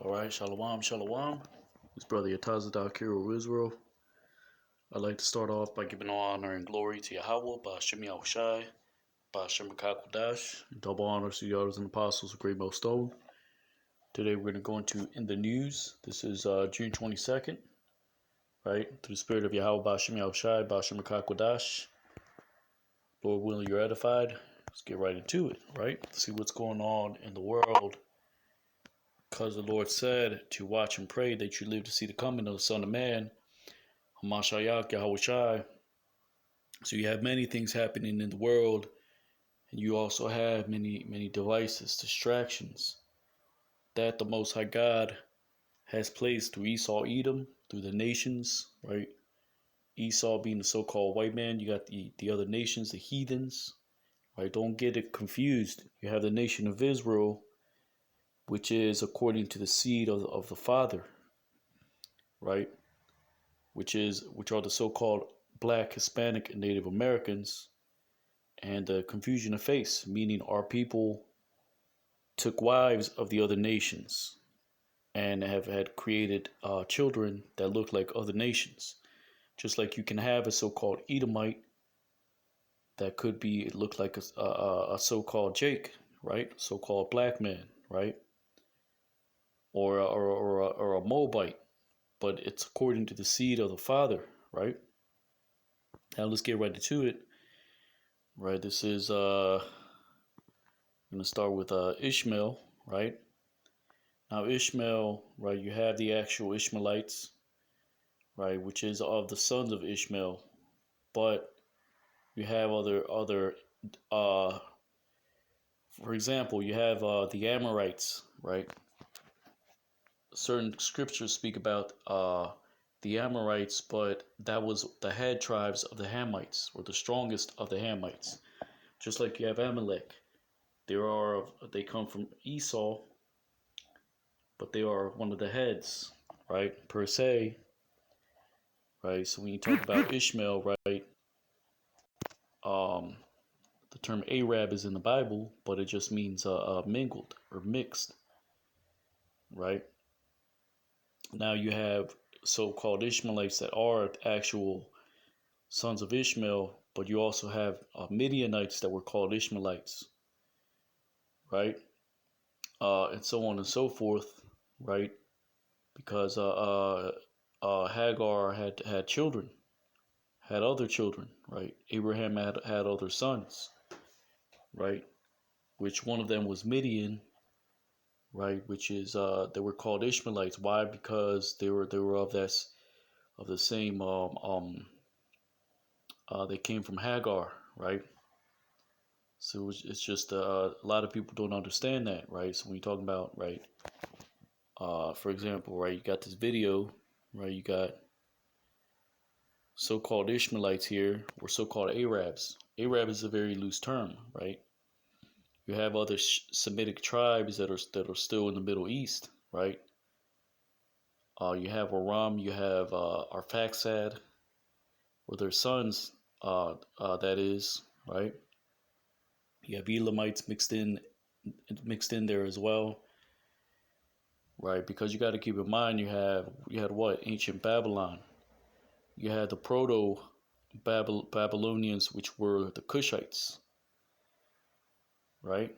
All right, shalom, shalom. It's Brother Yatazadak here with Israel. I'd like to start off by giving all honor and glory to Yahweh, Ba'ashem Yahushai, Ba'ashem Makakwadash, and double honors to the elders and apostles of Great Millstone. Today we're going to go into In the News. This is June 22nd, right? Through the spirit of Yahweh, Ba'ashem Yahushai, Ba'ashem Makakwadash. Lord willing, you're edified. Let's get right into it, right? See what's going on in the world. Because the Lord said to watch and pray that you live to see the coming of the Son of Man, Hamashiach Yahushai. So you have many things happening in the world, and you also have many devices, distractions that the Most High God has placed through Esau, Edom, through the nations, right? Esau being the so-called white man, you got the other nations, the heathens, right? Don't get it confused. You have the nation of Israel, which is according to the seed of the Father, right? Which are the so-called Black, Hispanic, and Native Americans, and the confusion of face, meaning our people took wives of the other nations and have had created children that look like other nations. Just like you can have a so-called Edomite that could be look like a so-called Jake, right? So-called black man, right? Or a Moabite, but it's according to the seed of the Father, right? Now let's get right into it. Right, this is I'm gonna start with Ishmael, right? Now Ishmael, right, you have the actual Ishmaelites, right, which is of the sons of Ishmael, but you have other for example, you have the Amorites, right? Certain scriptures speak about the Amorites, but that was the head tribes of the Hamites, or the strongest of the Hamites. Just like you have Amalek, they come from Esau, but they are one of the heads, right? Per se, right? So when you talk about Ishmael, right? Um, the term Arab is in the Bible, but it just means mingled or mixed, right? Now you have so-called Ishmaelites that are actual sons of Ishmael, but you also have Midianites that were called Ishmaelites, right? And so on and so forth, right? Because Hagar had children, had other children, right? Abraham had other sons, right? Which one of them was Midian, right? Which is they were called Ishmaelites. Why? Because they were of the same they came from Hagar, right? So it's just a lot of people don't understand that, right? So when you're talking about, right, for example, right, you got this video, right? You got so-called Ishmaelites here, or so-called Arabs. Arab is a very loose term, right? You have other Semitic tribes that are still in the Middle East, right? You have Aram, you have Arphaxad, or their sons, that is, right? You have Elamites mixed in there as well, right? Because you got to keep in mind, you had what, ancient Babylon. You had the proto Babylonians, which were the Cushites, right?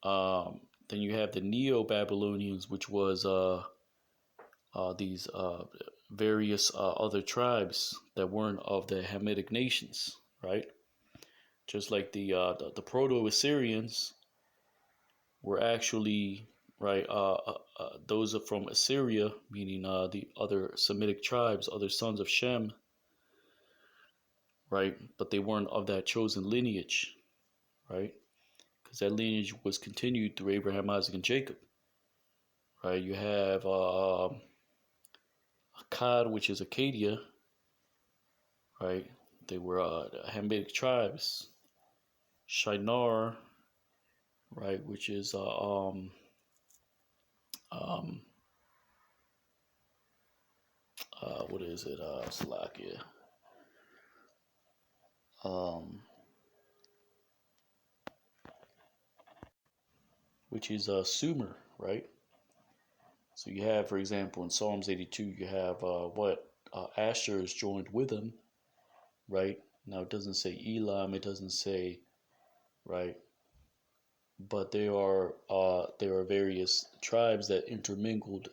Then you have the Neo Babylonians, which was these various other tribes that weren't of the Hamitic nations, right? Just like the Proto Assyrians were actually, right, those are from Assyria, meaning the other Semitic tribes, other sons of Shem, right? But they weren't of that chosen lineage, right? Because that lineage was continued through Abraham, Isaac, and Jacob, right? You have Akkad, which is Acadia, right? They were Hamitic tribes. Shinar, right, which is um, what is it? Slovakia. Which is Sumer, right? So you have, for example, in Psalms 82, you have Asher is joined with him, right? Now it doesn't say Elam, it doesn't say, right, but there are various tribes that intermingled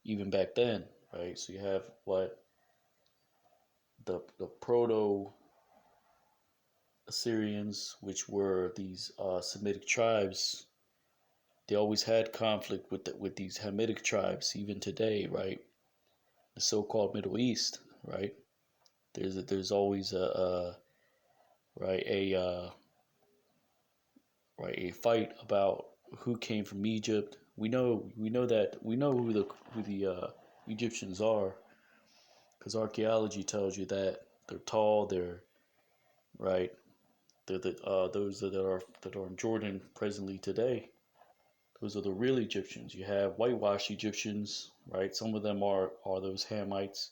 even back then, right? So you have the proto Assyrians, which were these Semitic tribes. They always had conflict with these Hamitic tribes, even today, right? The so-called Middle East, right? There's always a right a fight about who came from Egypt. We know who the Egyptians are, because archaeology tells you that they're tall, they're right, they're those that are in Jordan presently today. Those are the real Egyptians. You have whitewashed Egyptians, right? Some of them are those Hamites,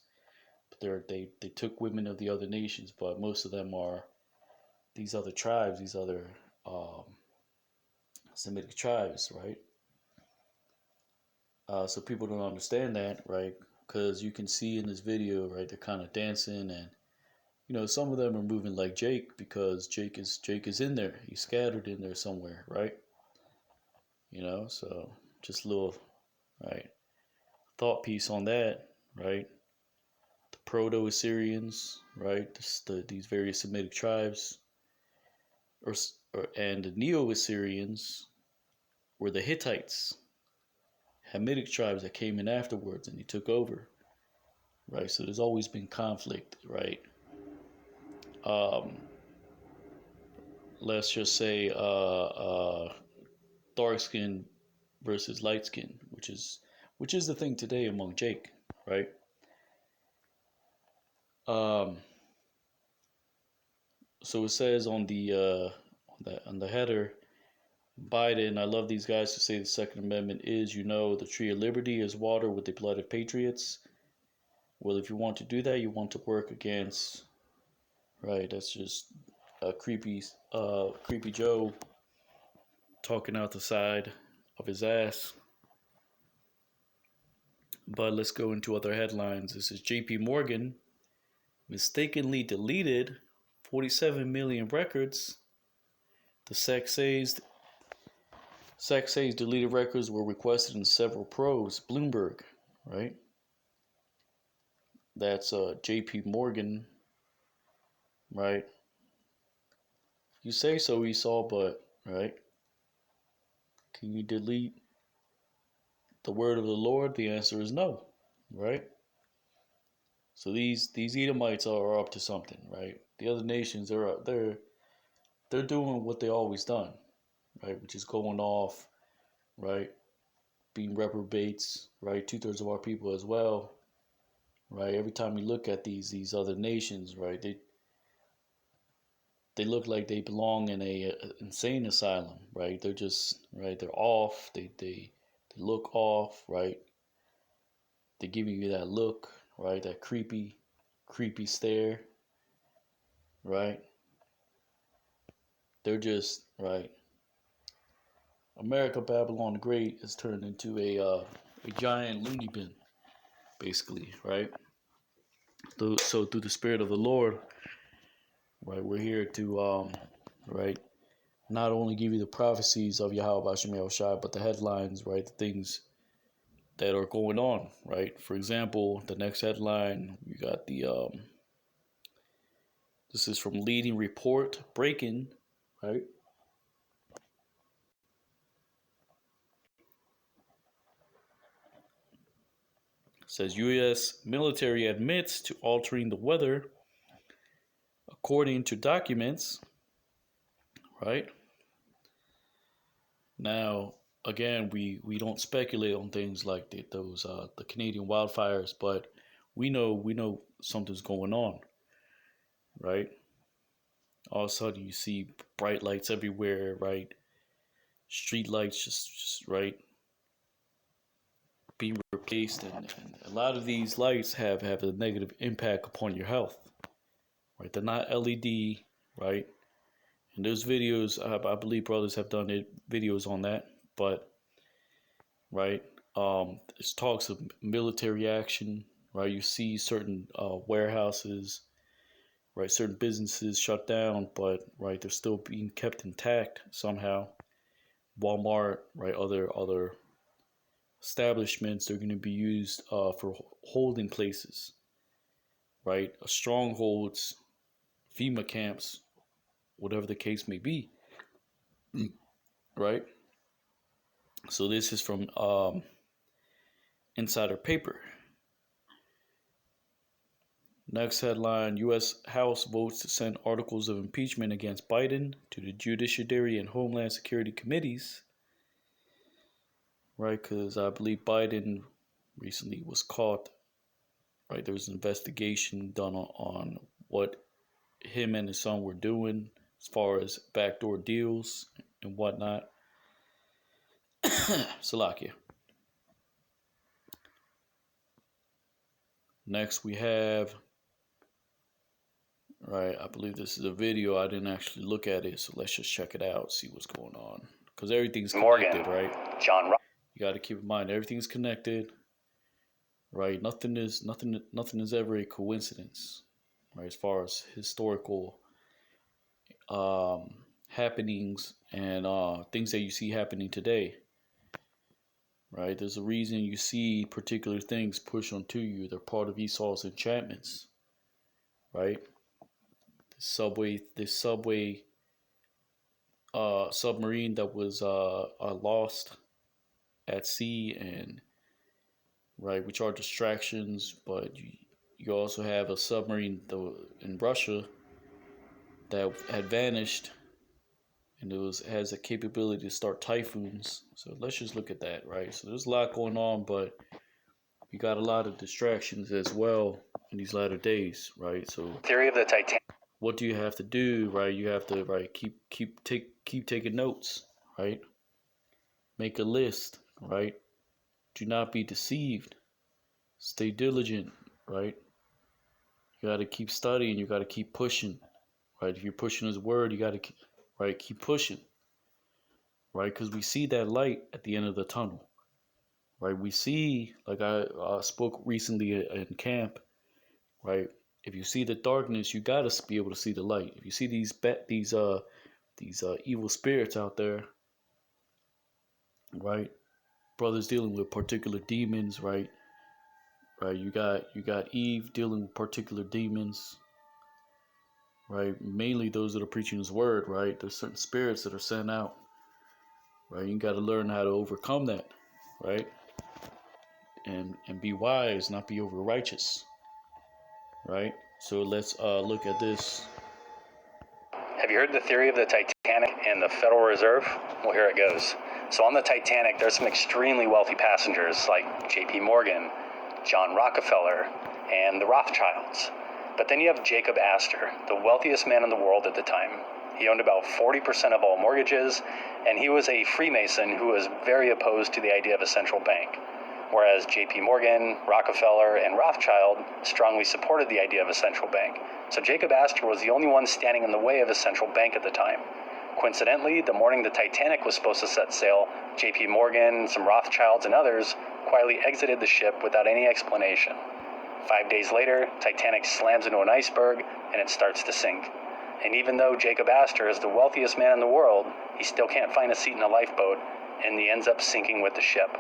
but they took women of the other nations, but most of them are these other tribes, these other um, Semitic tribes, right? So people don't understand that, right? Because you can see in this video, right, they're kind of dancing, and some of them are moving like Jake, because Jake is in there. He's scattered in there somewhere, right? So just a little, right, thought piece on that, right? The Proto-Assyrians, right? These various Semitic tribes, or, and the Neo-Assyrians were the Hittites, Hamitic tribes that came in afterwards, and they took over, right? So there's always been conflict, right? Um, let's just say dark skin versus light skin, which is the thing today among Jake, right? Um, so it says on the header, Biden, I love these guys to say the Second Amendment is, the tree of liberty is water with the blood of patriots. Well, if you want to do that, you want to work against, right? That's just a creepy Joe talking out the side of his ass. But let's go into other headlines. This is JP Morgan mistakenly deleted 47 million records. The SEC says deleted records were requested in several probes. Bloomberg, right? That's JP Morgan, right? You say so, Esau, but, right? Can you delete the word of the Lord? The answer is no, right? So these Edomites are up to something, right? The other nations they're doing what they always done, right? Which is going off, right? Being reprobates, right? 2/3 of our people as well, right? Every time you look at these other nations, right? They look like they belong in a insane asylum, right? They're just right. They're off. They look off, right? They're giving you that look, right? That creepy stare, right? They're just right. America Babylon the Great is turned into a giant loony bin, basically, right? So through the Spirit of the Lord, right, we're here to right, not only give you the prophecies of Yahweh Hashem Shai, but the headlines, right, the things that are going on, right? For example, the next headline, you got this is from Leading Report, breaking, right? It says U.S. military admits to altering the weather according to documents, right? Now, again, we don't speculate on things like the Canadian wildfires, but we know something's going on, right? All of a sudden, you see bright lights everywhere, right? Street lights just right being replaced, and a lot of these lights have a negative impact upon your health, right? They're not LED, right? And there's videos, I believe brothers have done videos on that, but right, There's talks of military action, right? You see certain warehouses, right? Certain businesses shut down, but right, they're still being kept intact somehow. Walmart, right? Other establishments, they're going to be used for holding places, right? Strongholds, FEMA camps, whatever the case may be, right? So this is from Insider Paper. Next headline: U.S. House votes to send articles of impeachment against Biden to the Judiciary and Homeland Security committees. Right, because I believe Biden recently was caught. Right, there was an investigation done on what him and his son were doing as far as backdoor deals and whatnot. Salakia. Next we have, right, I believe this is a video. I didn't actually look at it, so let's just check it out, see what's going on. Because everything's connected, Morgan, right? John. You got to keep in mind everything's connected, right? Nothing is ever a coincidence, right? As far as historical happenings and things that you see happening today, right? There's a reason you see particular things push onto you. They're part of Esau's enchantments, right? This subway submarine that was lost at sea, and right, which are distractions, but you also have a submarine in Russia that had vanished, and has a capability to start typhoons. So let's just look at that, right? So there's a lot going on, but you got a lot of distractions as well in these latter days, right? So Theory of the Titanic. what do you have to do, right? You have to keep taking notes, right? Make a list, right? Do not be deceived. Stay diligent, right? You got to keep studying. You got to keep pushing, right? If you're pushing His word, you got to right keep pushing, right? Because we see that light at the end of the tunnel, right? We see, like I spoke recently in camp, right? If you see the darkness, you got to be able to see the light. If you see these evil spirits out there, right? Brothers dealing with particular demons, right? Right. You got Eve dealing with particular demons, right? Mainly those that are preaching His word, right? There's certain spirits that are sent out, right? You got to learn how to overcome that, right? And be wise, not be over righteous, right? So let's look at this. Have you heard the theory of the Titanic and the Federal Reserve? Well, here it goes. So on the Titanic, there's some extremely wealthy passengers like J.P. Morgan, John Rockefeller, and the Rothschilds. But then you have Jacob Astor, the wealthiest man in the world at the time. He owned about 40% of all mortgages, and he was a Freemason who was very opposed to the idea of a central bank. Whereas J.P. Morgan, Rockefeller, and Rothschild strongly supported the idea of a central bank. So Jacob Astor was the only one standing in the way of a central bank at the time. Coincidentally, the morning the Titanic was supposed to set sail, J.P. Morgan, some Rothschilds, and others quietly exited the ship without any explanation. 5 days later, Titanic slams into an iceberg and it starts to sink. And even though Jacob Astor is the wealthiest man in the world, he still can't find a seat in a lifeboat, and he ends up sinking with the ship.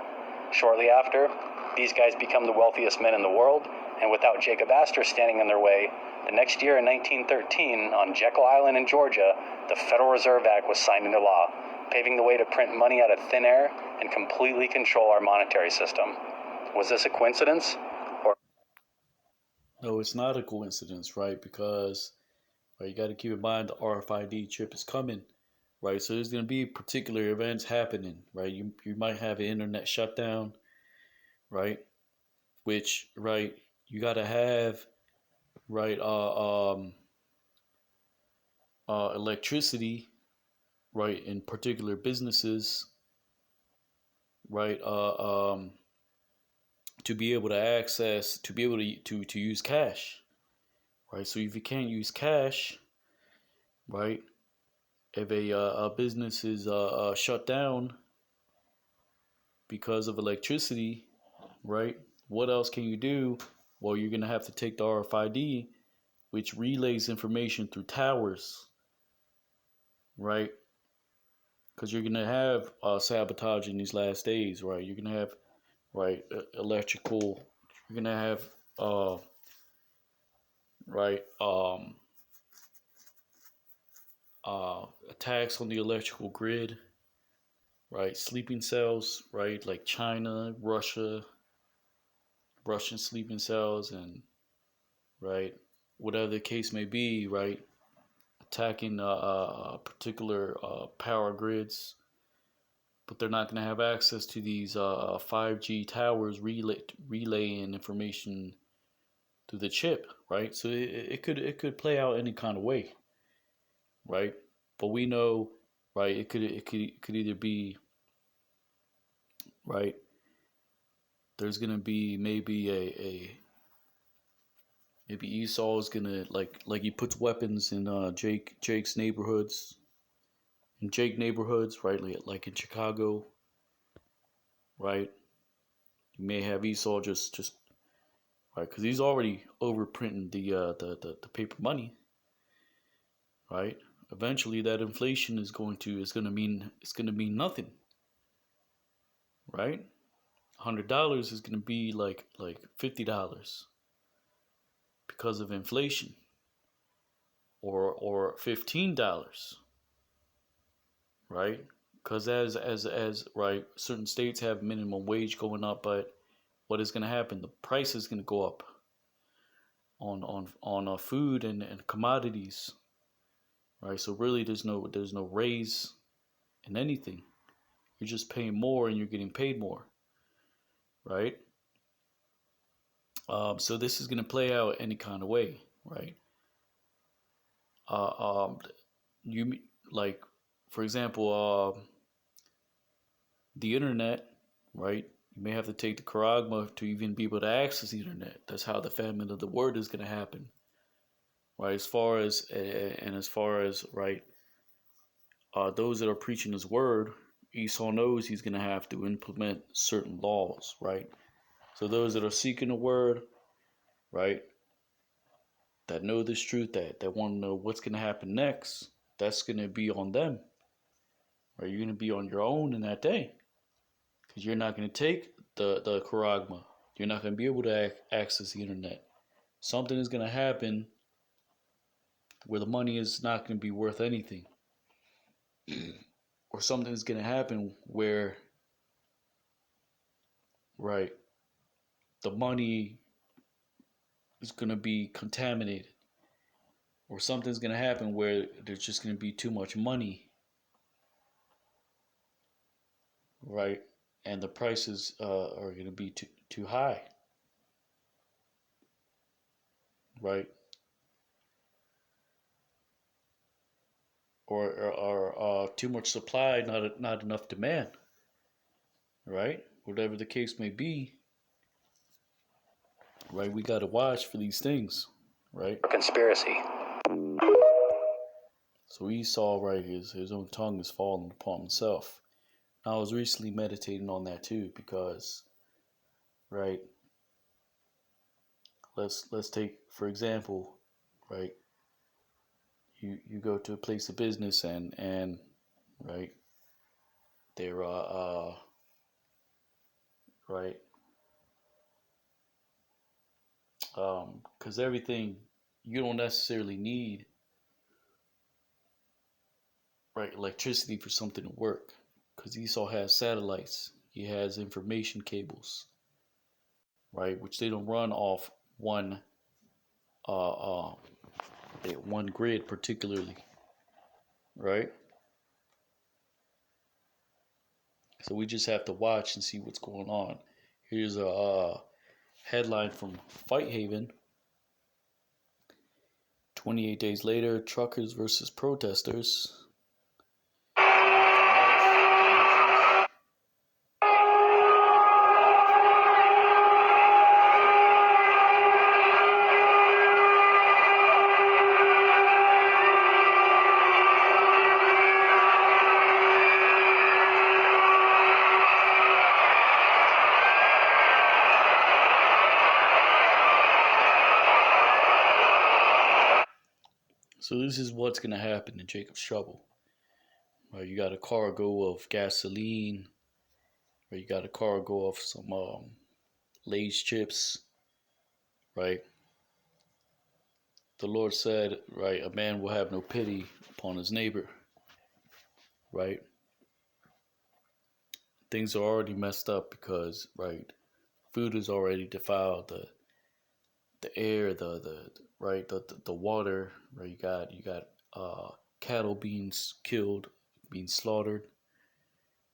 Shortly after, these guys become the wealthiest men in the world, and without Jacob Astor standing in their way, the next year in 1913, on Jekyll Island in Georgia, the Federal Reserve Act was signed into law, paving the way to print money out of thin air and completely control our monetary system. Was this a coincidence? No, it's not a coincidence, right? Because right, you got to keep in mind the RFID chip is coming, right? So there's going to be particular events happening, right? You might have an internet shutdown, right? Which, right, you got to have, right, electricity, right, in particular businesses, right, to be able to access, to be able to use cash, right? So if you can't use cash, right, if a business is shut down, because of electricity, right? What else can you do? Well, you're going to have to take the RFID, which relays information through towers, right? Because you're going to have sabotage in these last days, right? You're going to have, right, electrical, you're going to have, right, attacks on the electrical grid, right? Sleeping cells, right? Like China, Russia, Russian sleeping cells, and right, whatever the case may be, right? Attacking particular power grids, but they're not going to have access to these 5G towers relaying information through the chip, right? So it could play out any kind of way, right? But we know, right? It could either be, right. There's gonna be maybe Esau is gonna like he puts weapons in Jake's neighborhoods, right? Like in Chicago, right? You may have Esau just right, because he's already overprinting the paper money, right? Eventually, that inflation is gonna mean nothing, right? $100 is gonna be like $50 because of inflation, or $15, right? Because as right, certain states have minimum wage going up, but what is going to happen? The price is going to go up on food and commodities, right? So really, there's no raise in anything. You're just paying more and you're getting paid more, right? So this is going to play out any kind of way, right? You like, for example, the internet, right? You may have to take the charagma to even be able to access the internet. That's how the famine of the word is going to happen, right? As far as right, those that are preaching His word, Esau knows he's going to have to implement certain laws, right? So those that are seeking the word, right, that know this truth, that want to know what's going to happen next, that's going to be on them, right? You're going to be on your own in that day, because you're not going to take the charagma. You're not going to be able to access the internet. Something is going to happen where the money is not going to be worth anything. Or something is going to happen where, right, the money is going to be contaminated. Or something's going to happen where there's just going to be too much money, right? And the prices are going to be too high, right? Or too much supply, not enough demand, right? Whatever the case may be, right? We got to watch for these things, right? Conspiracy. So Esau, right, his own tongue is falling upon himself. I was recently meditating on that too, because, right, let's take for example, right, you go to a place of business and right, they're right, because everything, you don't necessarily need, right, electricity for something to work, because Esau has satellites, he has information cables, right, which they don't run off uh, uh, one grid particularly, right? So we just have to watch and see what's going on. Here's a headline from Fight Haven. 28 days later, truckers versus protesters. So this is what's gonna happen in Jacob's Trouble. Right, you got a cargo of gasoline, or you got a cargo of some Lay's chips, right? The Lord said, right, a man will have no pity upon his neighbor, right? Things are already messed up because, right, food is already defiled, the air, the right, the water, right? You got cattle being killed, being slaughtered.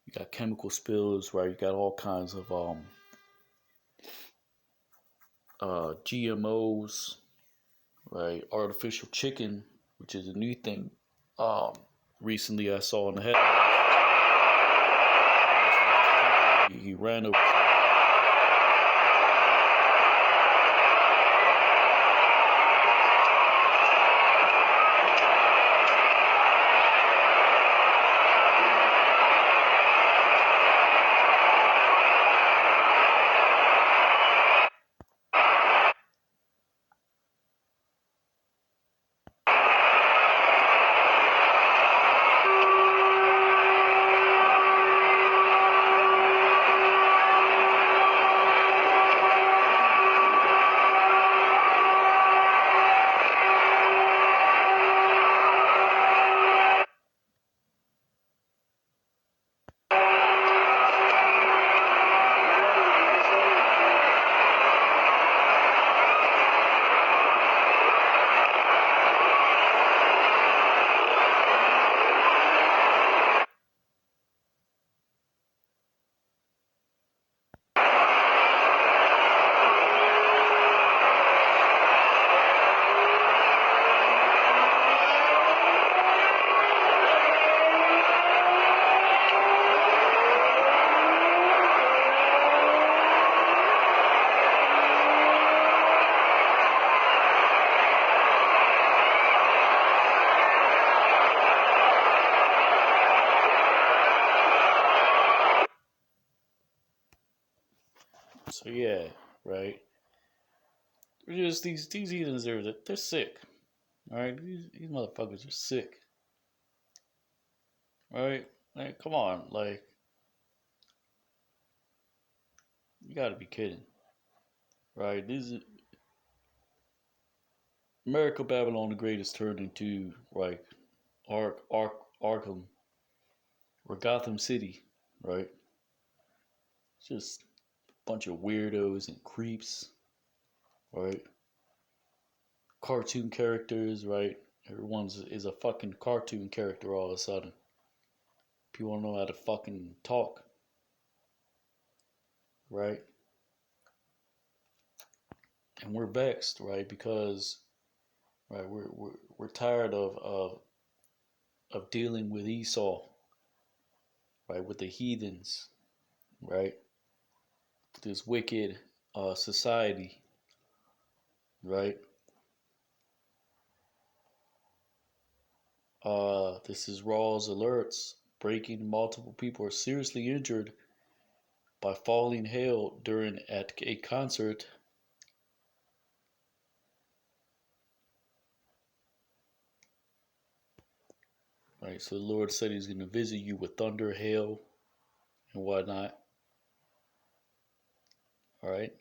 You got chemical spills, right? You got all kinds of GMOs, right? Artificial chicken, which is a new thing. Um, Recently I saw in the headlines. He ran over. So yeah, right. Just these heathens they're sick. All right, these motherfuckers are sick. All right, like come on, like you got to be kidding, right? This is America Babylon the Great is turned into like Arkham or Gotham City, right? Just a bunch of weirdos and creeps, right? Cartoon characters, right? Everyone's is a fucking cartoon character all of a sudden. People don't know how to fucking talk, right? And we're vexed, right? Because right, we're tired of dealing with Esau, right? With the heathens, right? This wicked society, right? This is Raw's alerts. Breaking: multiple people are seriously injured by falling hail during at a concert. Right, so the Lord said He's going to visit you with thunder, hail, and whatnot. All right.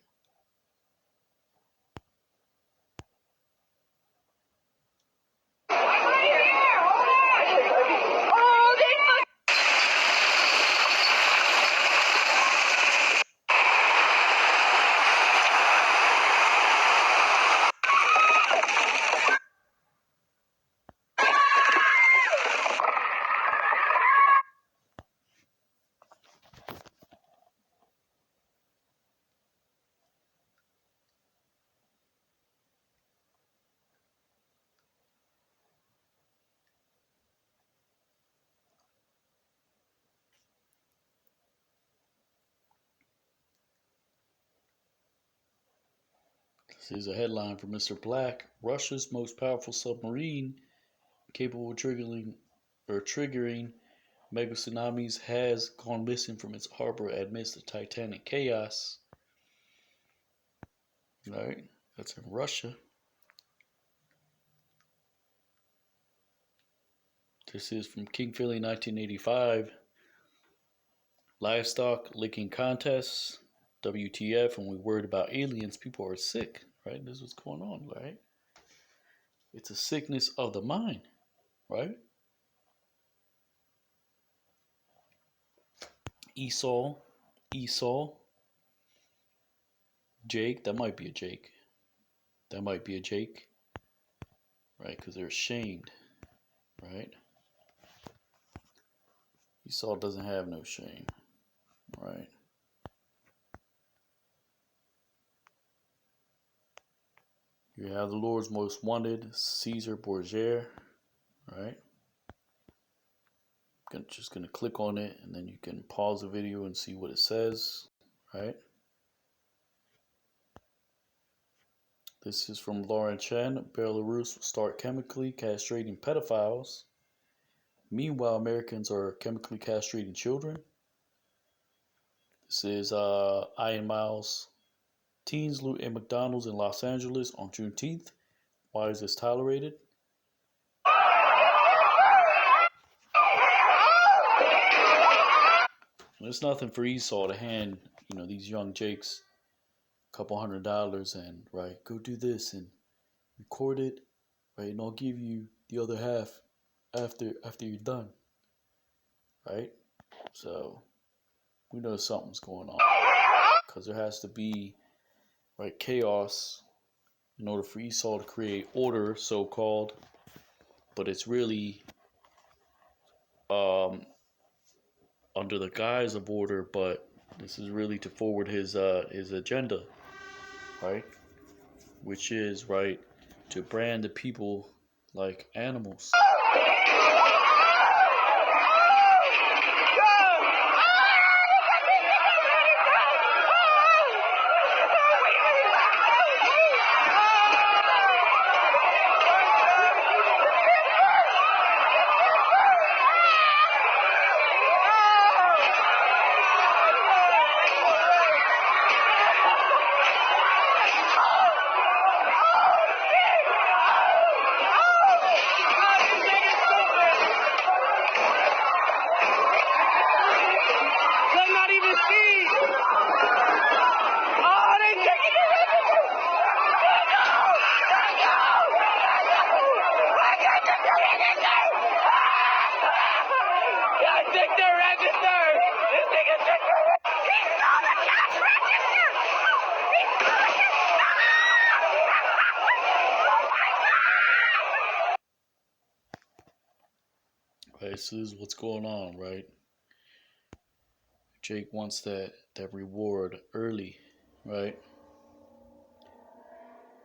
This is a headline from Mr. Black. Russia's most powerful submarine, capable of triggering mega tsunamis, has gone missing from its harbor amidst the Titanic chaos. All right, that's in Russia. This is from King Philly 1985. Livestock licking contests. WTF, when we're worried about aliens, people are sick, right? This is what's going on, right? It's a sickness of the mind, right? Esau, Jake, that might be a Jake. That might be a Jake, right? Because they're ashamed, right? Esau doesn't have no shame, right? You have the Lord's Most Wanted, Caesar Borgia, right? Just gonna click on it, and then you can pause the video and see what it says, right? This is from Lauren Chen. Belarus will start chemically castrating pedophiles. Meanwhile, Americans are chemically castrating children. This is Ian Miles. Teens loot a McDonald's in Los Angeles on Juneteenth. Why is this tolerated? It's nothing for Esau to hand, these young Jakes a couple $100 and, right, go do this and record it, right, and I'll give you the other half after you're done, right? So we know something's going on, because there has to be, right, chaos in order for Esau to create order, so-called, but it's really under the guise of order, but this is really to forward his agenda, right? Which is, right, to brand the people like animals. This is what's going on, right? Jake wants that reward early, right?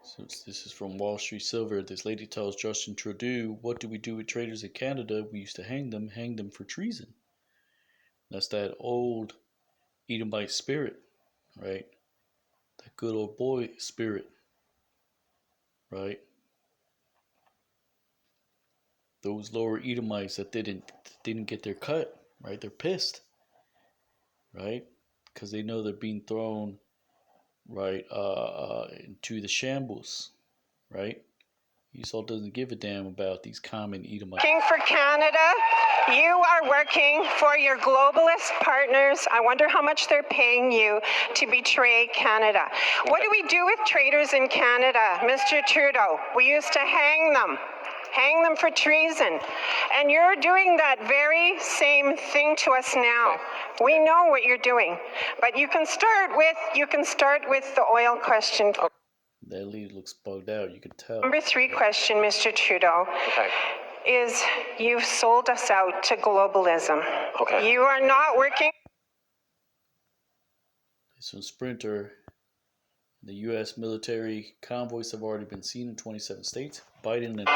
So this is from Wall Street Silver. This lady tells Justin Trudeau, "What do we do with traitors in Canada? We used to hang them for treason." That's that old Edomite spirit, right? That good old boy spirit, right? Those lower Edomites that didn't get their cut, right? They're pissed, right? Because they know they're being thrown, right, into the shambles, right? Esau doesn't give a damn about these common Edomites. Working for Canada, you are working for your globalist partners. I wonder how much they're paying you to betray Canada. What do we do with traitors in Canada, Mr. Trudeau? We used to hang them for treason. And you're doing that very same thing to us now. We know what you're doing. But you can start with the oil question. That lead looks bugged out, you can tell. Number 3 question, Mr. Trudeau, is you've sold us out to globalism. Okay. You are not working. This one's Sprinter. The U.S. military convoys have already been seen in 27 states. Biden and...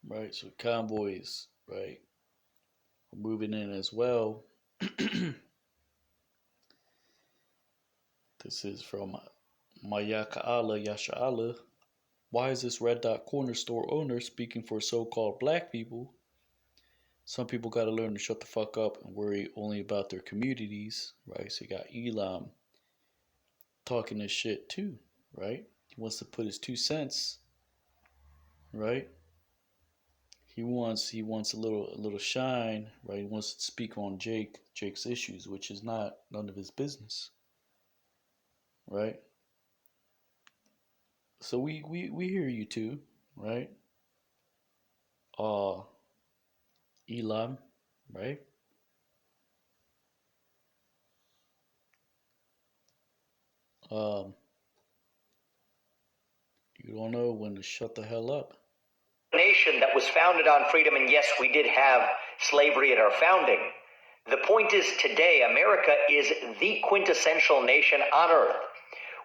right? So convoys, right, are moving in as well. This is from Mayakaala Yasha'ala. Why is this Red Dot Corner store owner speaking for so-called black people? Some people got to learn to shut the fuck up and worry only about their communities, right? So you got Elam talking this shit too, right? He wants to put his 2 cents, right? He wants a little shine, right? He wants to speak on Jake's issues, which is not none of his business, right? So we hear you too, right? Uh, Elam, right? Um, you don't know when to shut the hell up. Nation that was founded on freedom, and yes, we did have slavery at our founding. The point is, today, America is the quintessential nation on earth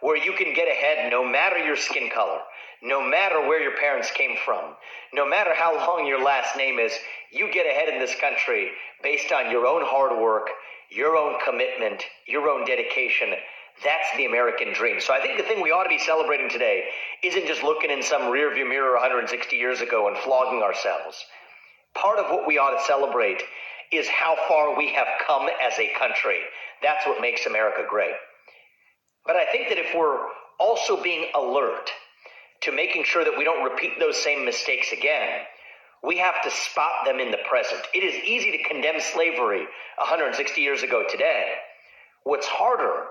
where you can get ahead no matter your skin color, no matter where your parents came from, no matter how long your last name is. You get ahead in this country based on your own hard work, your own commitment, your own dedication. That's the American dream. So I think the thing we ought to be celebrating today isn't just looking in some rearview mirror 160 years ago and flogging ourselves. Part of what we ought to celebrate is how far we have come as a country. That's what makes America great. But I think that if we're also being alert to making sure that we don't repeat those same mistakes again, we have to spot them in the present. It is easy to condemn slavery 160 years ago today. What's harder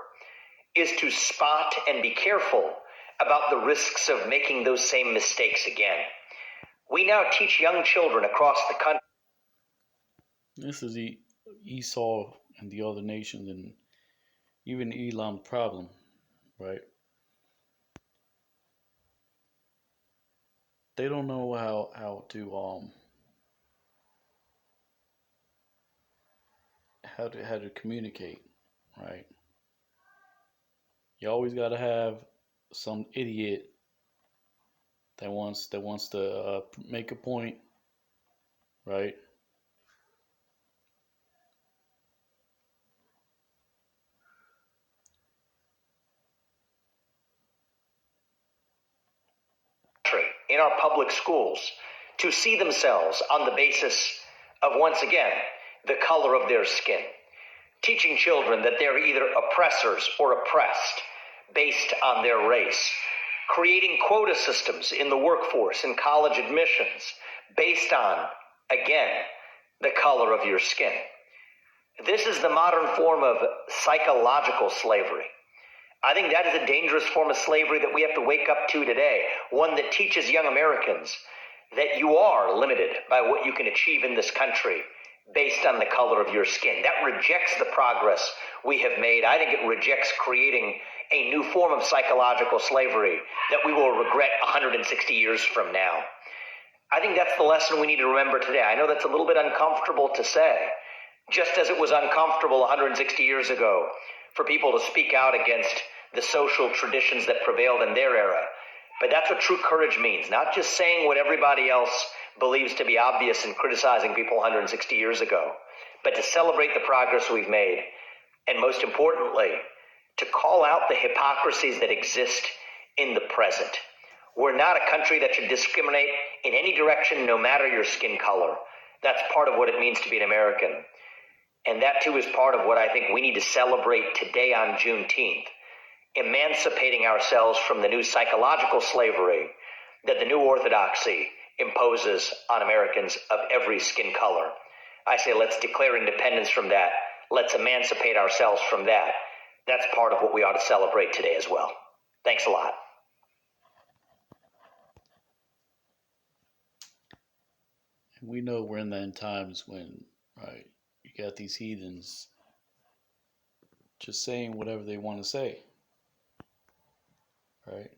is to spot and be careful about the risks of making those same mistakes again. We now teach young children across the country. This is Esau and the other nations and even Elam's problem, right? They don't know how to communicate, right? You always got to have some idiot that wants to make a point, right? In our public schools to see themselves on the basis of, once again, the color of their skin. Teaching children that they're either oppressors or oppressed based on their race. Creating quota systems in the workforce and college admissions based on, again, the color of your skin. This is the modern form of psychological slavery. I think that is a dangerous form of slavery that we have to wake up to today. One that teaches young Americans that you are limited by what you can achieve in this country based on the color of your skin. That rejects the progress we have made. I think it rejects creating a new form of psychological slavery that we will regret 160 years from now. I think that's the lesson we need to remember today. I know that's a little bit uncomfortable to say, just as it was uncomfortable 160 years ago for people to speak out against the social traditions that prevailed in their era. But that's what true courage means, not just saying what everybody else believes to be obvious and criticizing people 160 years ago, but to celebrate the progress we've made, and most importantly, to call out the hypocrisies that exist in the present. We're not a country that should discriminate in any direction, no matter your skin color. That's part of what it means to be an American. And that too is part of what I think we need to celebrate today on Juneteenth, emancipating ourselves from the new psychological slavery that the new orthodoxy imposes on Americans of every skin color. I say let's declare independence from that. Let's emancipate ourselves from that. That's part of what we ought to celebrate today as well. Thanks a lot. We know we're in the end times when, right, you got these heathens just saying whatever they want to say, right?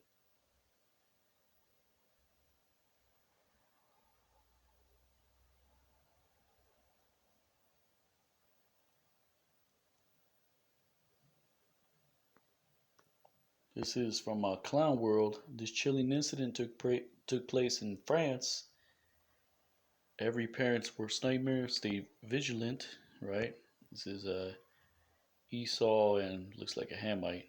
This is from Clown World. This chilling incident took place in France Every parent's worst nightmare. Stay vigilant, right? This is Esau and looks like a Hamite.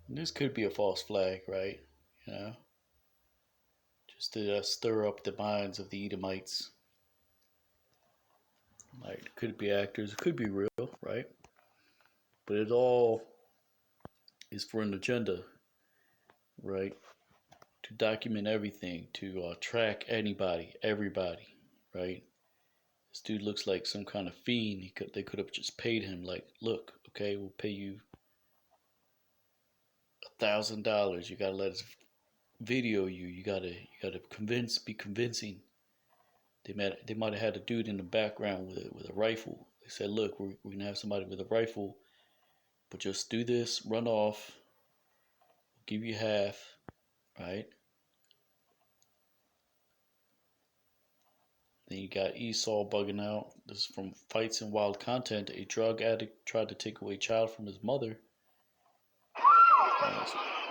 And this could be a false flag, right? You know, just to stir up the minds of the Edomites. Like, it could be actors, it could be real, right? But it all is for an agenda, right? To document everything, to track anybody, everybody, right? This dude looks like some kind of fiend. They could have just paid him, like, look, okay, we'll pay you $1,000. You gotta let us video you. You gotta be convincing. They might have had a dude in the background with a rifle. They said, look, we're gonna have somebody with a rifle, but just do this, run off, we'll give you half, right? Then you got Esau bugging out. This is from Fights and Wild Content. A drug addict tried to take away a child from his mother.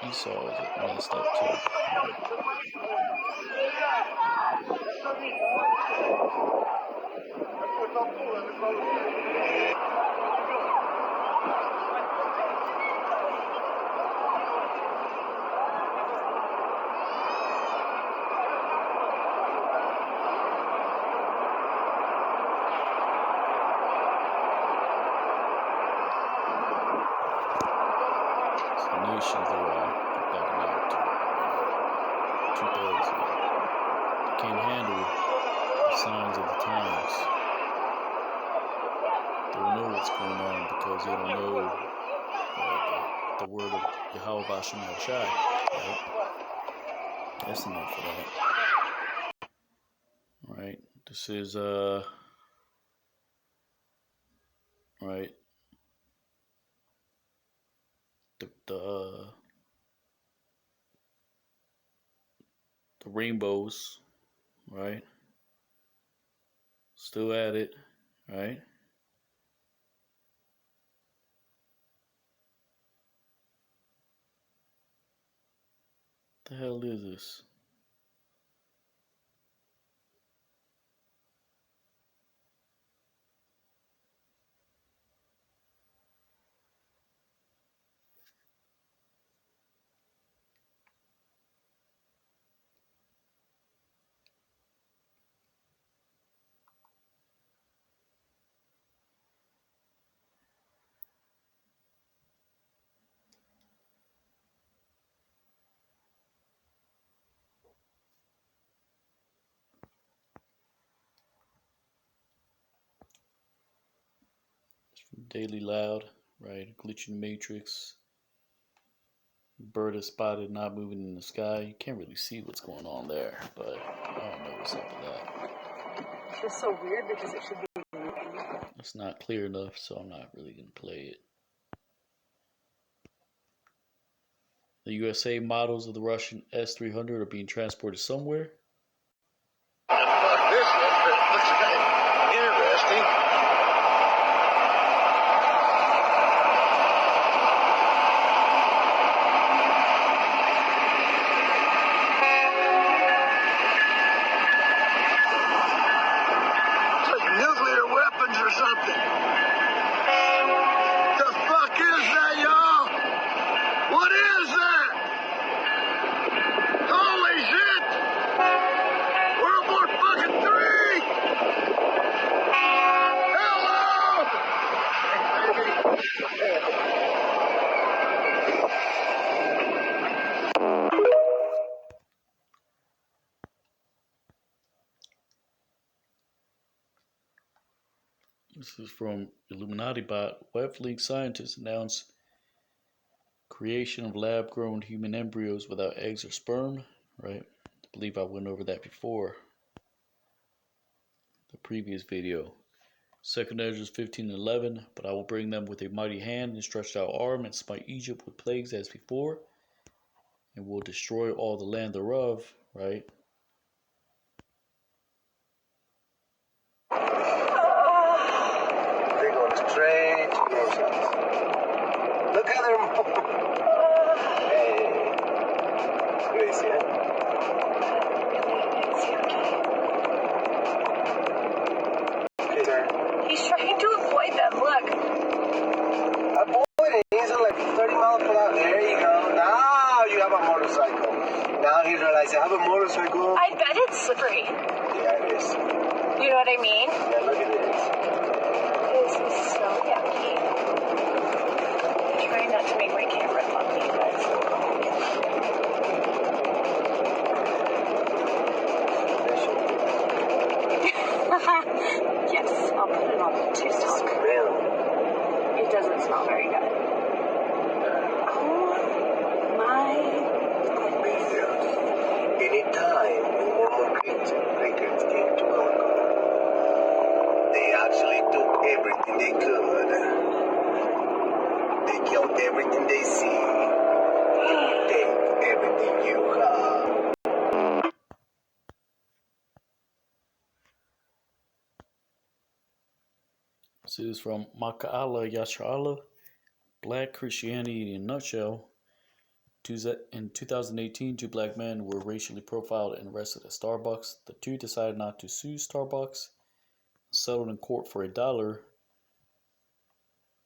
Esau is messed up too. Nations are bugging out to two-thirds. They can't handle the signs of the times. They don't know what's going on because they don't know the word of Yahweh Bashem Yahushai. Right? That's enough for that. Right? This is right. The rainbows, right? Still at it, right? The hell is this? Daily Loud, right? Glitching Matrix. Bird is spotted not moving in the sky. You can't really see what's going on there, but I don't know what's up with that. It's so weird because it should be. It's not clear enough, so I'm not really going to play it. The USA models of the Russian S-300 are being transported somewhere. Fuck this looks kind of interesting. It's like nuclear weapons or something. The fuck is that, y'all? What is that? Holy shit! World War fucking III! Hello! This is from Illuminati Bot. WebLink scientists announce creation of lab-grown human embryos without eggs or sperm. Right? I believe I went over that before. The previous video. 2nd Ezra 15:11. But I will bring them with a mighty hand and stretched out arm and smite Egypt with plagues as before, and will destroy all the land thereof. Right? They're going to strange places. slippery. Yeah, it is. You know what I mean? Yeah, look at this. This is so yucky. I'm trying not to make my camera bumpy, yes, I'll put it on the TikTok. Smell. It doesn't smell very good. Oh my goodness. Anytime Mormon Christians came to Elko, they actually took everything they could. They killed everything they see. Take everything you have. This is from Maka'ala Yasha'ala, Black Christianity in a Nutshell. In 2018, two black men were racially profiled and arrested at Starbucks. The two decided not to sue Starbucks, settled in court for $1.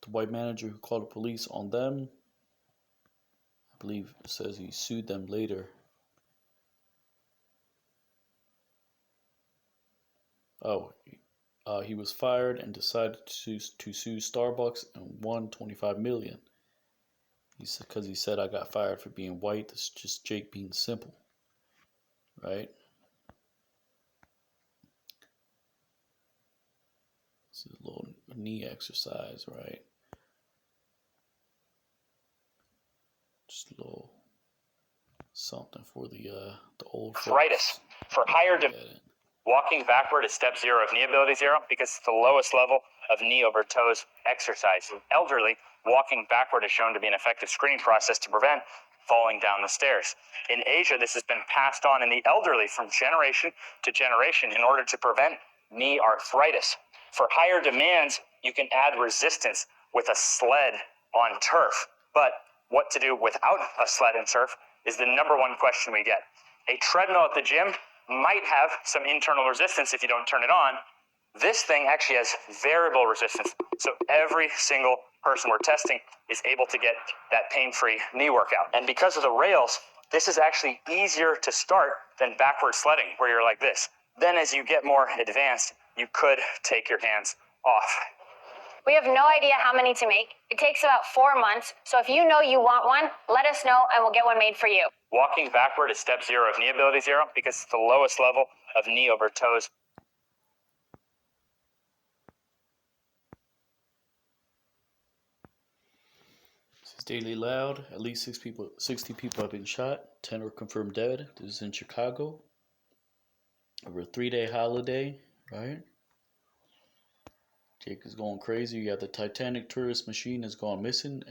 The white manager who called the police on them, I believe it says he sued them later. He was fired and decided to sue Starbucks and won $25 million. Because he said, I got fired for being white. That's just Jake being simple, right? This is a little knee exercise, right? Just a little something for the old Arthritis. For higher walking backward is step 0 of knee ability 0 because it's the lowest level of knee over toes exercise. Elderly, walking backward is shown to be an effective screening process to prevent falling down the stairs. In Asia, this has been passed on in the elderly from generation to generation in order to prevent knee arthritis. For higher demands, you can add resistance with a sled on turf. But what to do without a sled and turf is the number one question we get. A treadmill at the gym might have some internal resistance if you don't turn it on. This thing actually has variable resistance. So every single person we're testing is able to get that pain-free knee workout. And because of the rails, this is actually easier to start than backward sledding, where you're like this. Then as you get more advanced, you could take your hands off. We have no idea how many to make. It takes about 4 months. So if you know you want one, let us know and we'll get one made for you. Walking backward is step 0 of knee ability 0 because it's the lowest level of knee over toes. This is Daily Loud. At least 60 people have been shot. 10 are confirmed dead. This is in Chicago. Over a 3-day holiday, right? Jake is going crazy. You have the Titanic tourist machine has gone missing.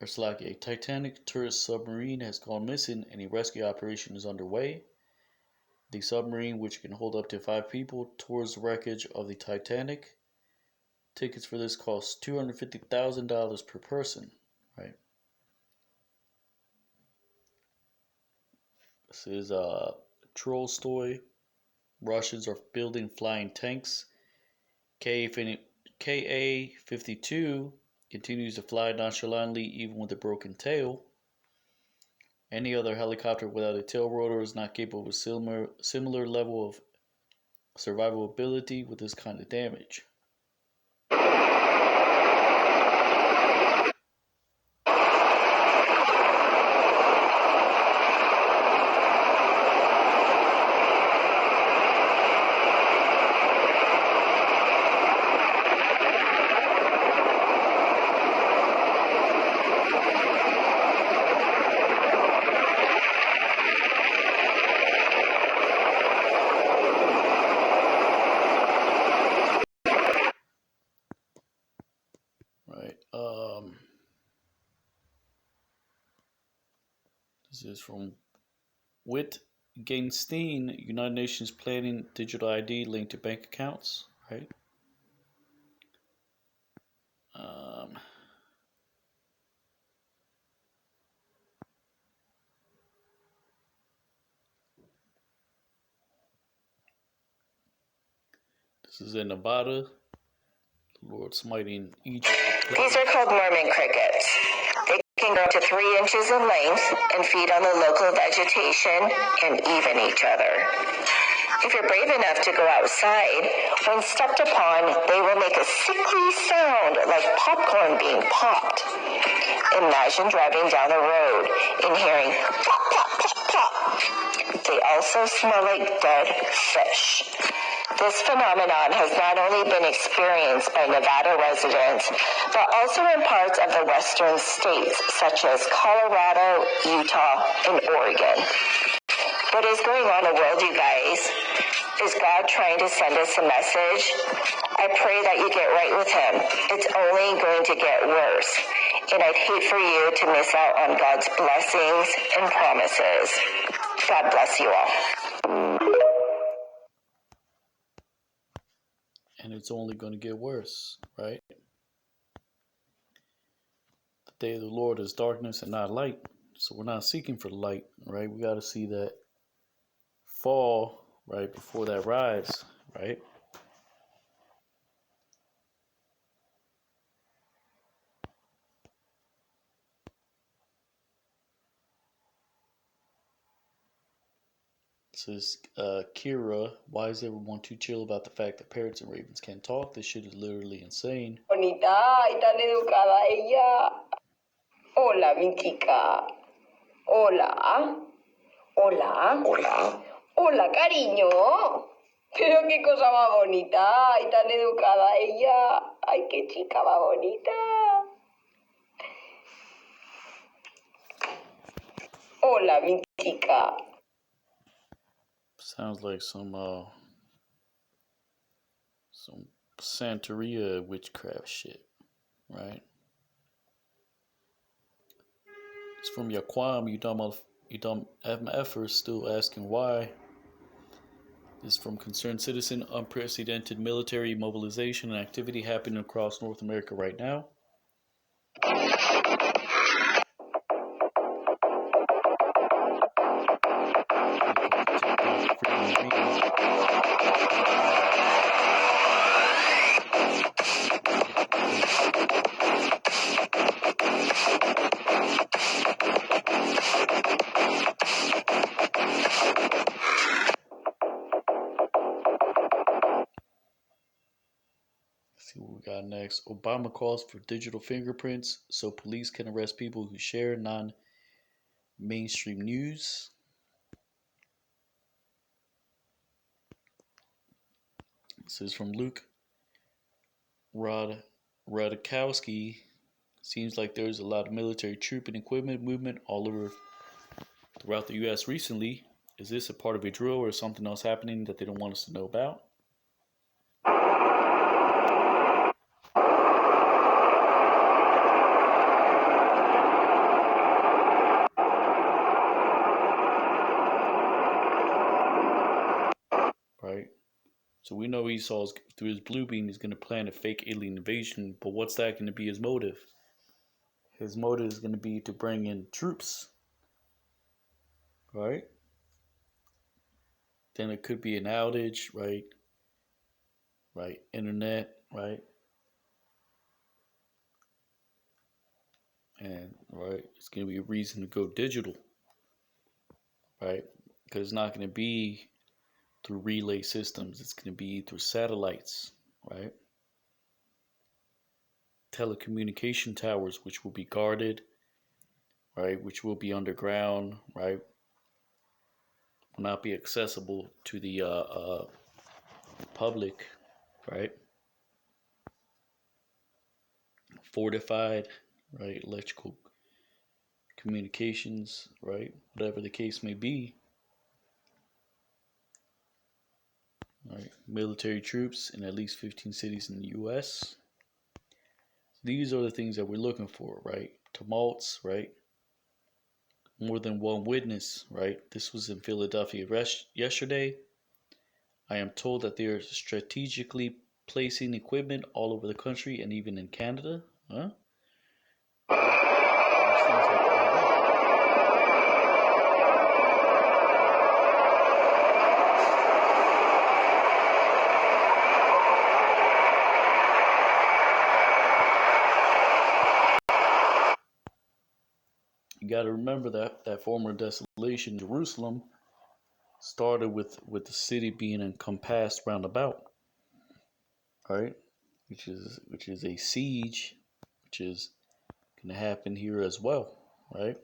A Titanic tourist submarine has gone missing and a rescue operation is underway. The submarine, which can hold up to 5 people, tours the wreckage of the Titanic. Tickets for this cost $250,000 per person, right? This is troll story. Russians are building flying tanks. Ka-52 continues to fly nonchalantly even with a broken tail. Any other helicopter without a tail rotor is not capable of a similar level of survivability with this kind of damage. This is from Wittgenstein, United Nations planning digital ID linked to bank accounts, right? This is in Nevada. The Lord smiting Egypt. These are called Mormon crickets. They can grow up to 3 inches in length and feed on the local vegetation and even each other. If you're brave enough to go outside, when stepped upon, they will make a sickly sound like popcorn being popped. Imagine driving down the road and hearing plop, plop, plop, plop. They also smell like dead fish. This phenomenon has not only been experienced by Nevada residents, but also in parts of the western states, such as Colorado, Utah, and Oregon. What is going on in the world, you guys? Is God trying to send us a message? I pray that you get right with Him. It's only going to get worse. And I'd hate for you to miss out on God's blessings and promises. God bless you all. And it's only going to get worse, right? The day of the Lord is darkness and not light. So we're not seeking for light, right? We got to see that fall right before that rise, right? Says Kira, why is everyone too chill about the fact that parrots and ravens can't talk? This shit is literally insane. Bonita y tan educada ella. Hola, mi chica. Hola. Hola. Hola. Hola, cariño. Pero qué cosa más bonita y tan educada ella. Ay, qué chica más bonita. Hola, mi chica. Sounds like some Santeria witchcraft shit, right? It's from Yaquam, you dumb MFers still asking why. This is from Concerned Citizen, unprecedented military mobilization and activity happening across North America right now. See what we got next. Obama calls for digital fingerprints so police can arrest people who share non-mainstream news. This is from Luke Radikowski. Seems like there's a lot of military troop and equipment movement all over throughout the U.S. recently. Is this a part of a drill or something else happening that they don't want us to know about? Right? So we know Esau's, through his blue beam, he's going to plan a fake alien invasion, but what's that going to be his motive? His motive is going to be to bring in troops, right? Then it could be an outage, right? Right, internet, right? And, right, it's going to be a reason to go digital, right? Because it's not going to be through relay systems. It's going to be through satellites, right? Telecommunication towers, which will be guarded, right? Which will be underground, right? Will not be accessible to the public, right? Fortified, right? Electrical communications, right? Whatever the case may be. Right. Military troops in at least 15 cities in the U.S. These are the things that we're looking for, right? Tumults, right? More than one witness, right? This was in Philadelphia yesterday. I am told that they are strategically placing equipment all over the country and even in Canada. Huh? These things have to add up. you got to remember that former desolation, Jerusalem, started with the city being encompassed round about, right? Which is a siege, which is going to happen here as well, right?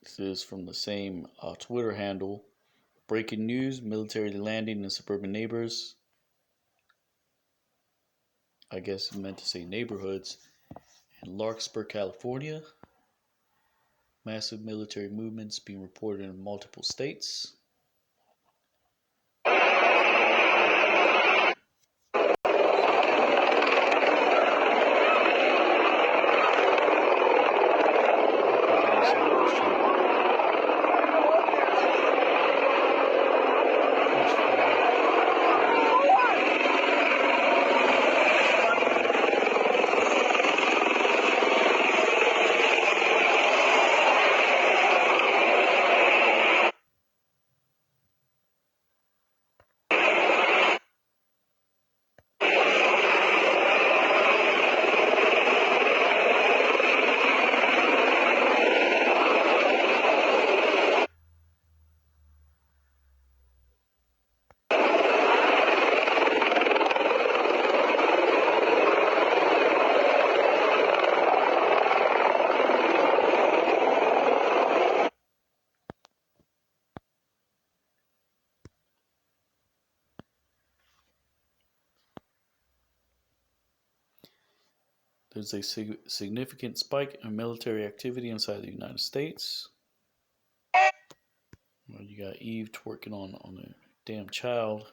This is from the same Twitter handle. Breaking news: military landing in suburban neighbors. I guess it meant to say neighborhoods. In Larkspur, California. Massive military movements being reported in multiple states. There's a significant spike in military activity inside the United States. Well, you got Eve twerking on a damn child.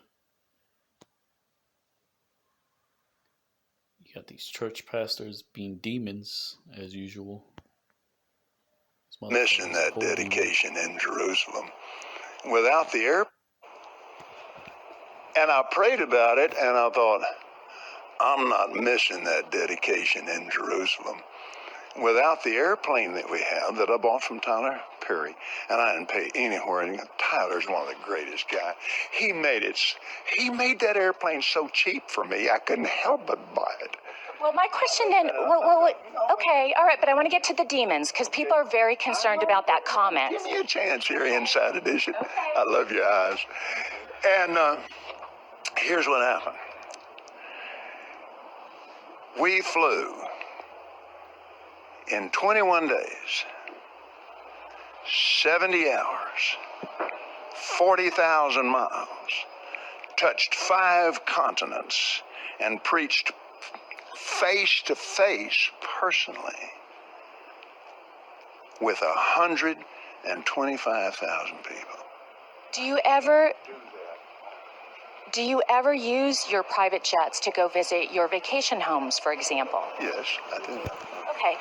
You got these church pastors being demons, as usual. Mission, that dedication in Jerusalem. Without the air. And I prayed about it, and I thought, I'm not missing that dedication in Jerusalem. Without the airplane that we have that I bought from Tyler Perry, and I didn't pay anywhere. And Tyler's one of the greatest guys. He made that airplane so cheap for me, I couldn't help but buy it. Well, my question then, okay, all right, but I want to get to the demons, because people are very concerned about that comment. Give me a chance here, Inside Edition. Okay. I love your eyes. And here's what happened. We flew in 21 days, 70 hours, 40,000 miles, touched 5 continents, and preached face to face personally with 125,000 people. Do you ever use your private jets to go visit your vacation homes, for example? Yes, I do. Okay.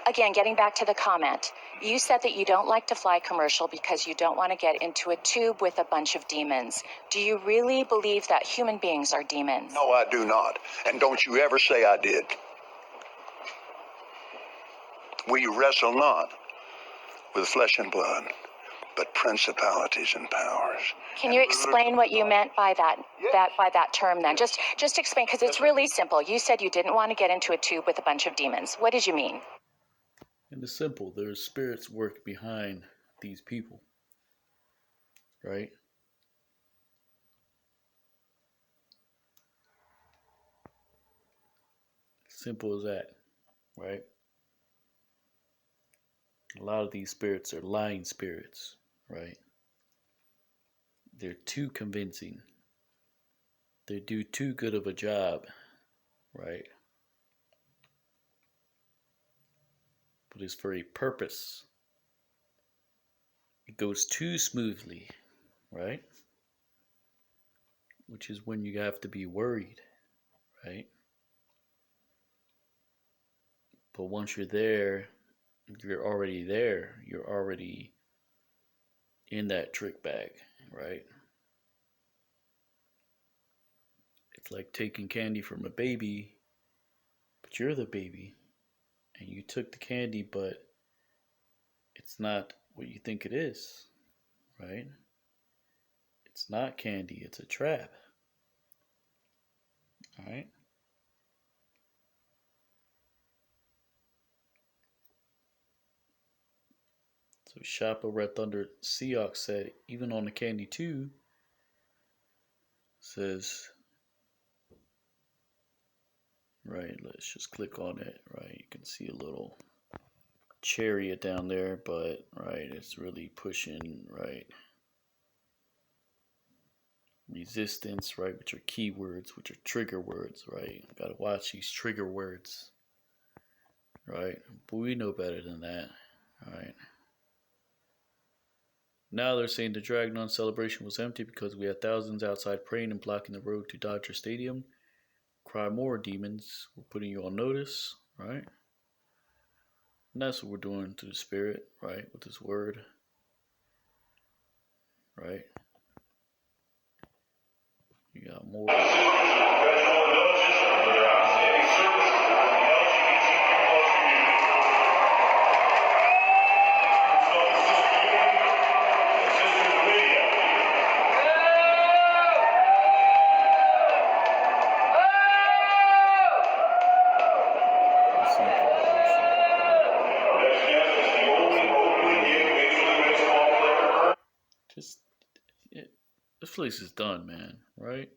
Again, getting back to the comment, you said that you don't like to fly commercial because you don't want to get into a tube with a bunch of demons. Do you really believe that human beings are demons? No, I do not. And don't you ever say I did. We wrestle not with flesh and blood, but principalities and powers. Can you explain what you meant by that term then? Just explain, because it's really simple. You said you didn't want to get into a tube with a bunch of demons. What did you mean? And it's simple. There's spirits work behind these people, right? Simple as that, right? A lot of these spirits are lying spirits, right? They're too convincing. They do too good of a job, right? But it's for a purpose. It goes too smoothly, right? Which is when you have to be worried, right? But once you're there, you're already there. You're already in that trick bag, right? It's like taking candy from a baby, but you're the baby. And you took the candy, but it's not what you think it is, right? It's not candy, it's a trap. All right? So Shapa Red Thunder Seahawks said, even on the candy too, says, right, let's just click on it, right, you can see a little chariot down there, but, right, it's really pushing, right, resistance, right, which are keywords, which are trigger words, right, gotta watch these trigger words, right, but we know better than that, right. Now they're saying the Dragnon celebration was empty because we had thousands outside praying and blocking the road to Dodger Stadium. Cry more, demons. We're putting you on notice, right? And that's what we're doing to the spirit, right? With this word, right? You got more. This place is done, man, right?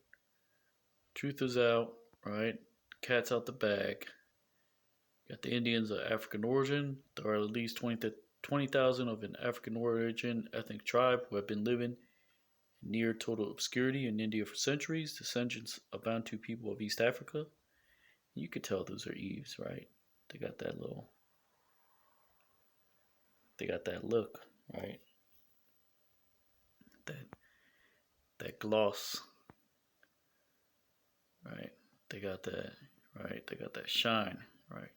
Truth is out, right? Cat's out the bag. Got the Indians of African origin. There are at least 20,000 of an African origin ethnic tribe who have been living in near total obscurity in India for centuries, descendants of Bantu people of East Africa. You could tell those are Eves, right? They got that look, right? That gloss, right? They got that, right? They got that shine, right?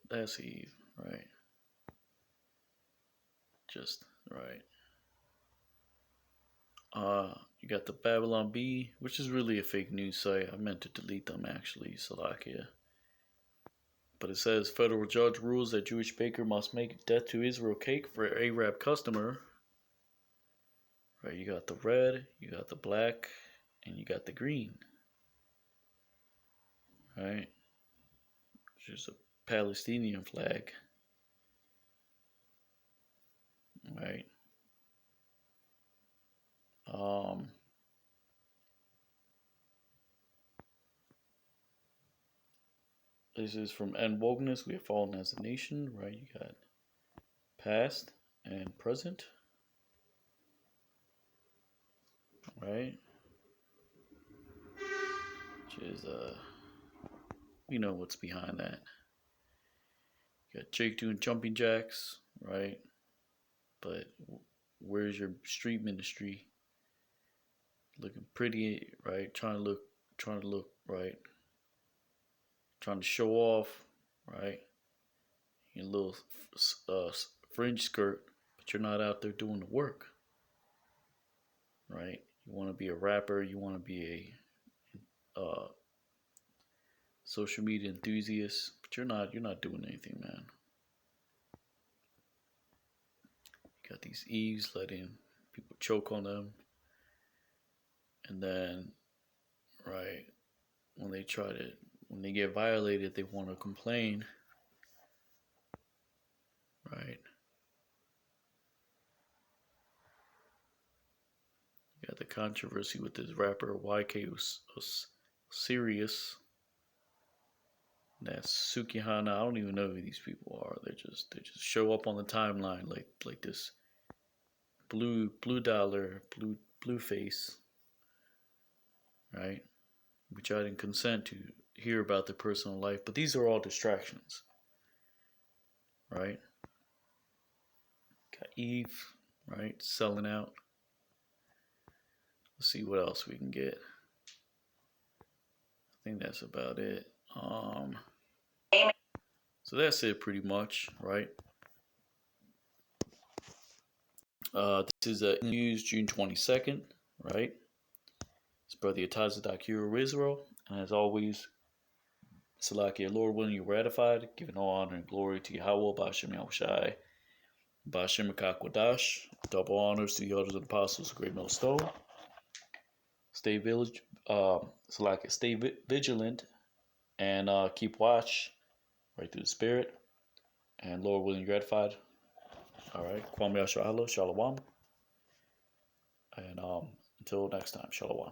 That's Eve, right? Just right. You got the Babylon Bee, which is really a fake news site. I meant to delete them actually, Salakia. But it says federal judge rules that Jewish baker must make death to Israel cake for Arab customer. Right, you got the red, you got the black, and you got the green. Right? Which is a Palestinian flag. Right? This is from End Wokeness. We have fallen as a nation. Right? You got past and present. Right? Which is, we know what's behind that. You got Jake doing jumping jacks, right? But where's your street ministry? Looking pretty, right? Trying to look right. Trying to show off, right? Your little fringe skirt, but you're not out there doing the work, right? You want to be a rapper, you want to be a social media enthusiast, but you're not doing anything, man. You got these Eves letting people choke on them, and then, right, when they get violated, they want to complain, right? You got the controversy with this rapper YK Osiris. That's Sukihana. I don't even know who these people are. They just show up on the timeline like this blue dollar, blue face, right? Which I didn't consent to hear about their personal life, but these are all distractions, right? Got Eve, right, selling out. Let's see what else we can get. I think that's about it. So that's it pretty much, right? This is news June 22nd, right? It's Brother Yataza Hero Israel, and as always, Salakia, Lord willing, you ratified, giving all honor and glory to Yahweh, Ba'ashem Yahushai, Ba'ashem Mekakwadash, double honors to the elders and apostles of Great Mill Stone. Stay vigilant and keep watch right through the spirit. And Lord willing, you ratified. All right. Kwame Ashala, Shalom. And until next time, Shalom.